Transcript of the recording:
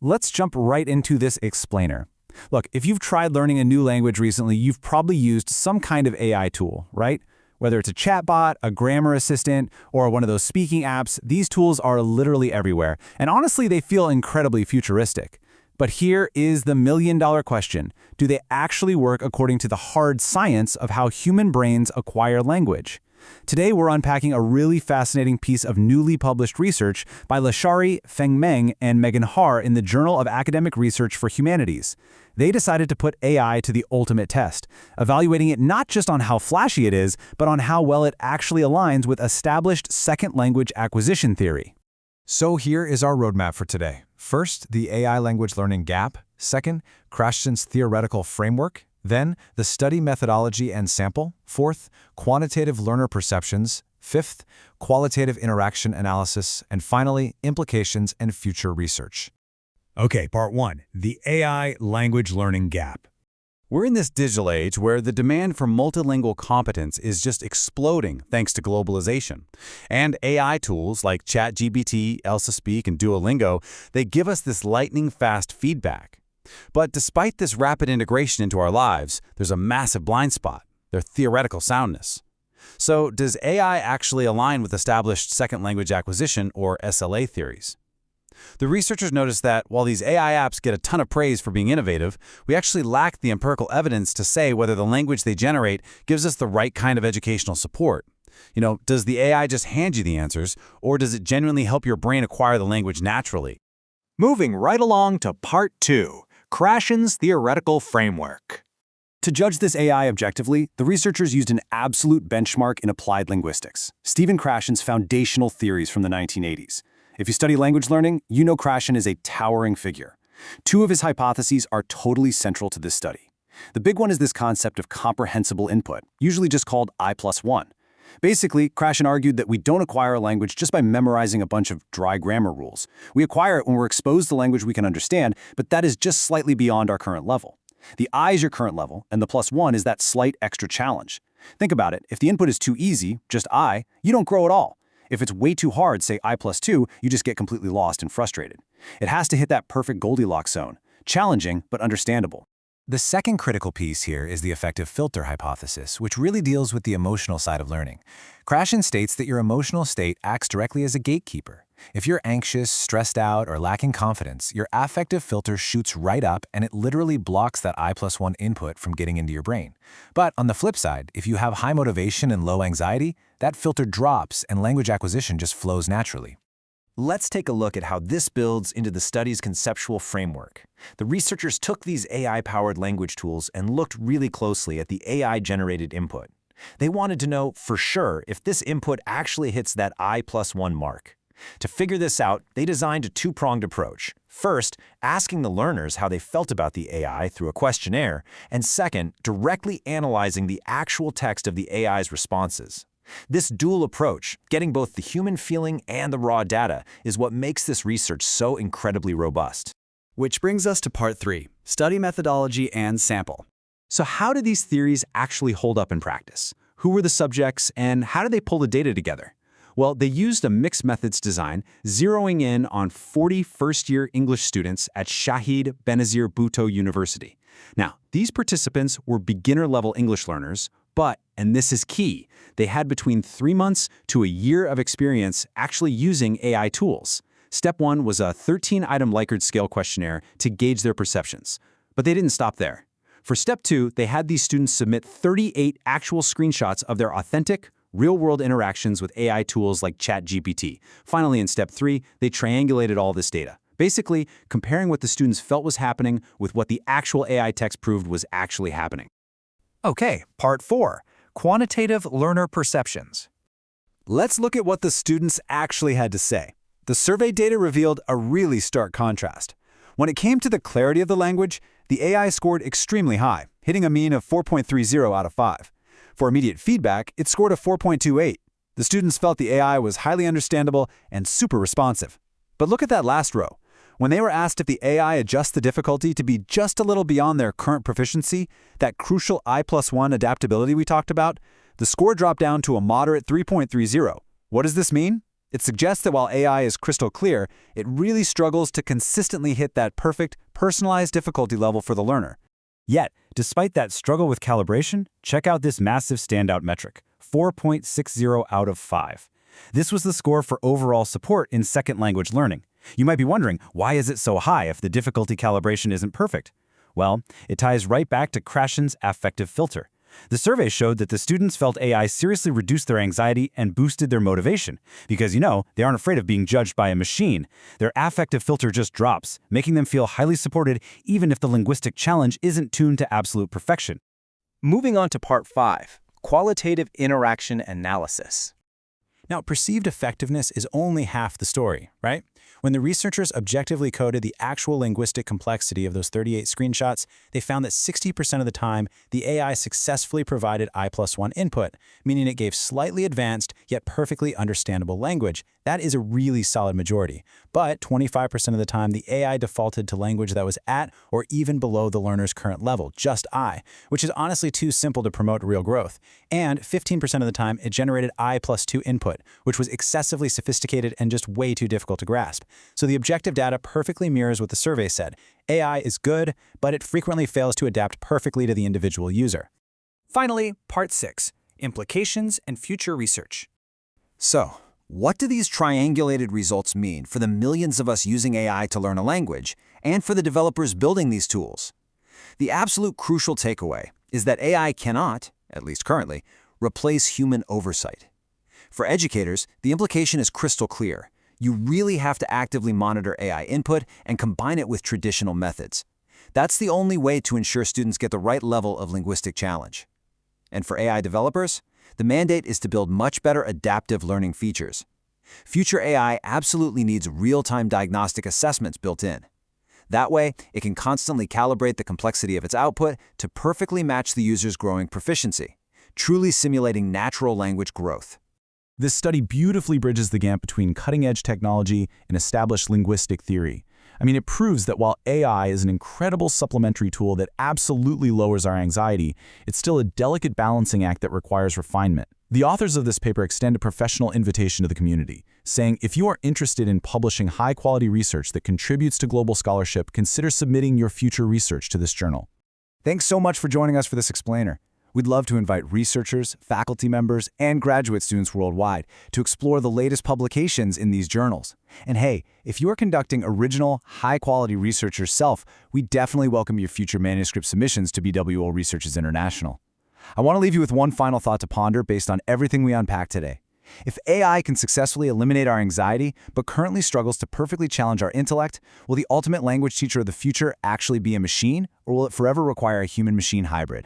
Let's jump right into this explainer. Look, if you've tried learning a new language recently, you've probably used some kind of AI tool, right? Whether it's a chatbot, a grammar assistant, or one of those speaking apps, these tools are literally everywhere. And honestly, they feel incredibly futuristic. But here is the million-dollar question. Do they actually work according to the hard science of how human brains acquire language? Today, we're unpacking a really fascinating piece of newly published research by Lashari, Feng Meng, and Megan Har in the Journal of Academic Research for Humanities. They decided to put AI to the ultimate test, evaluating it not just on how flashy it is, but on how well it actually aligns with established second language acquisition theory. So here is our roadmap for today. First, the AI language learning gap. Second, Krashen's theoretical framework. Then, the study methodology and sample. Fourth, quantitative learner perceptions. Fifth, qualitative interaction analysis. And finally, implications and future research. Okay, part one, the AI language learning gap. We're in this digital age where the demand for multilingual competence is just exploding thanks to globalization. And AI tools like ChatGPT, Elsa Speak, and Duolingo, they give us this lightning-fast feedback. But despite this rapid integration into our lives, there's a massive blind spot, their theoretical soundness. So does AI actually align with established second language acquisition, or SLA, theories? The researchers noticed that while these AI apps get a ton of praise for being innovative, we actually lack the empirical evidence to say whether the language they generate gives us the right kind of educational support. Does the AI just hand you the answers, or does it genuinely help your brain acquire the language naturally? Moving right along to part two, Krashen's theoretical framework. To judge this AI objectively, the researchers used an absolute benchmark in applied linguistics, Stephen Krashen's foundational theories from the 1980s. If you study language learning, you know Krashen is a towering figure. Two of his hypotheses are totally central to this study. The big one is this concept of comprehensible input, usually just called I+1. Basically, Krashen argued that we don't acquire a language just by memorizing a bunch of dry grammar rules. We acquire it when we're exposed to language we can understand, but that is just slightly beyond our current level. The I is your current level, and the +1 is that slight extra challenge. Think about it. If the input is too easy, just I, you don't grow at all. If it's way too hard, say I+2, you just get completely lost and frustrated. It has to hit that perfect Goldilocks zone. Challenging, but understandable. The second critical piece here is the effective filter hypothesis, which really deals with the emotional side of learning. Krashen states that your emotional state acts directly as a gatekeeper. If you're anxious, stressed out, or lacking confidence, your affective filter shoots right up and it literally blocks that I+1 input from getting into your brain. But on the flip side, if you have high motivation and low anxiety, that filter drops and language acquisition just flows naturally. Let's take a look at how this builds into the study's conceptual framework. The researchers took these AI-powered language tools and looked really closely at the AI-generated input. They wanted to know for sure if this input actually hits that I+1 mark. To figure this out, they designed a two-pronged approach. First, asking the learners how they felt about the AI through a questionnaire, and second, directly analyzing the actual text of the AI's responses. This dual approach, getting both the human feeling and the raw data, is what makes this research so incredibly robust. Which brings us to part three, study methodology and sample. So how do these theories actually hold up in practice? Who were the subjects, and how did they pull the data together? Well, they used a mixed methods design, zeroing in on 40 first-year English students at Shaheed Benazir Bhutto University. Now, these participants were beginner-level English learners, but, and this is key, they had between 3 months to a year of experience actually using AI tools. Step one was a 13-item Likert-scale questionnaire to gauge their perceptions. But they didn't stop there. For step two, they had these students submit 38 actual screenshots of their authentic, real-world interactions with AI tools like ChatGPT. Finally, in step three, they triangulated all this data, basically comparing what the students felt was happening with what the actual AI text proved was actually happening. Okay, part four, quantitative learner perceptions. Let's look at what the students actually had to say. The survey data revealed a really stark contrast. When it came to the clarity of the language, the AI scored extremely high, hitting a mean of 4.30 out of 5. For immediate feedback, it scored a 4.28. The students felt the AI was highly understandable and super responsive. But look at that last row. When they were asked if the AI adjusts the difficulty to be just a little beyond their current proficiency, that crucial I+1 adaptability we talked about, the score dropped down to a moderate 3.30. What does this mean? It suggests that while AI is crystal clear, it really struggles to consistently hit that perfect, personalized difficulty level for the learner. Yet, despite that struggle with calibration, check out this massive standout metric, 4.60 out of 5. This was the score for overall support in second language learning. You might be wondering, why is it so high if the difficulty calibration isn't perfect? Well, it ties right back to Krashen's affective filter. The survey showed that the students felt AI seriously reduced their anxiety and boosted their motivation because, they aren't afraid of being judged by a machine. Their affective filter just drops, making them feel highly supported even if the linguistic challenge isn't tuned to absolute perfection. Moving on to Part 5, Qualitative Interaction Analysis. Now, perceived effectiveness is only half the story, right? When the researchers objectively coded the actual linguistic complexity of those 38 screenshots, they found that 60% of the time, the AI successfully provided I+1 input, meaning it gave slightly advanced yet perfectly understandable language. That is a really solid majority. But 25% of the time, the AI defaulted to language that was at or even below the learner's current level, just I, which is honestly too simple to promote real growth. And 15% of the time, it generated I+2 input, which was excessively sophisticated and just way too difficult to grasp. So the objective data perfectly mirrors what the survey said. AI is good, but it frequently fails to adapt perfectly to the individual user. Finally, Part 6, Implications and Future Research. So, what do these triangulated results mean for the millions of us using AI to learn a language, and for the developers building these tools? The absolute crucial takeaway is that AI cannot, at least currently, replace human oversight. For educators, the implication is crystal clear. You really have to actively monitor AI input and combine it with traditional methods. That's the only way to ensure students get the right level of linguistic challenge. And for AI developers, the mandate is to build much better adaptive learning features. Future AI absolutely needs real-time diagnostic assessments built in. That way, it can constantly calibrate the complexity of its output to perfectly match the user's growing proficiency, truly simulating natural language growth. This study beautifully bridges the gap between cutting-edge technology and established linguistic theory. It proves that while AI is an incredible supplementary tool that absolutely lowers our anxiety, it's still a delicate balancing act that requires refinement. The authors of this paper extend a professional invitation to the community, saying if you are interested in publishing high-quality research that contributes to global scholarship, consider submitting your future research to this journal. Thanks so much for joining us for this explainer. We'd love to invite researchers, faculty members, and graduate students worldwide to explore the latest publications in these journals. And hey, if you are conducting original, high-quality research yourself, we definitely welcome your future manuscript submissions to BWO Researches International. I want to leave you with one final thought to ponder based on everything we unpacked today. If AI can successfully eliminate our anxiety, but currently struggles to perfectly challenge our intellect, will the ultimate language teacher of the future actually be a machine, or will it forever require a human-machine hybrid?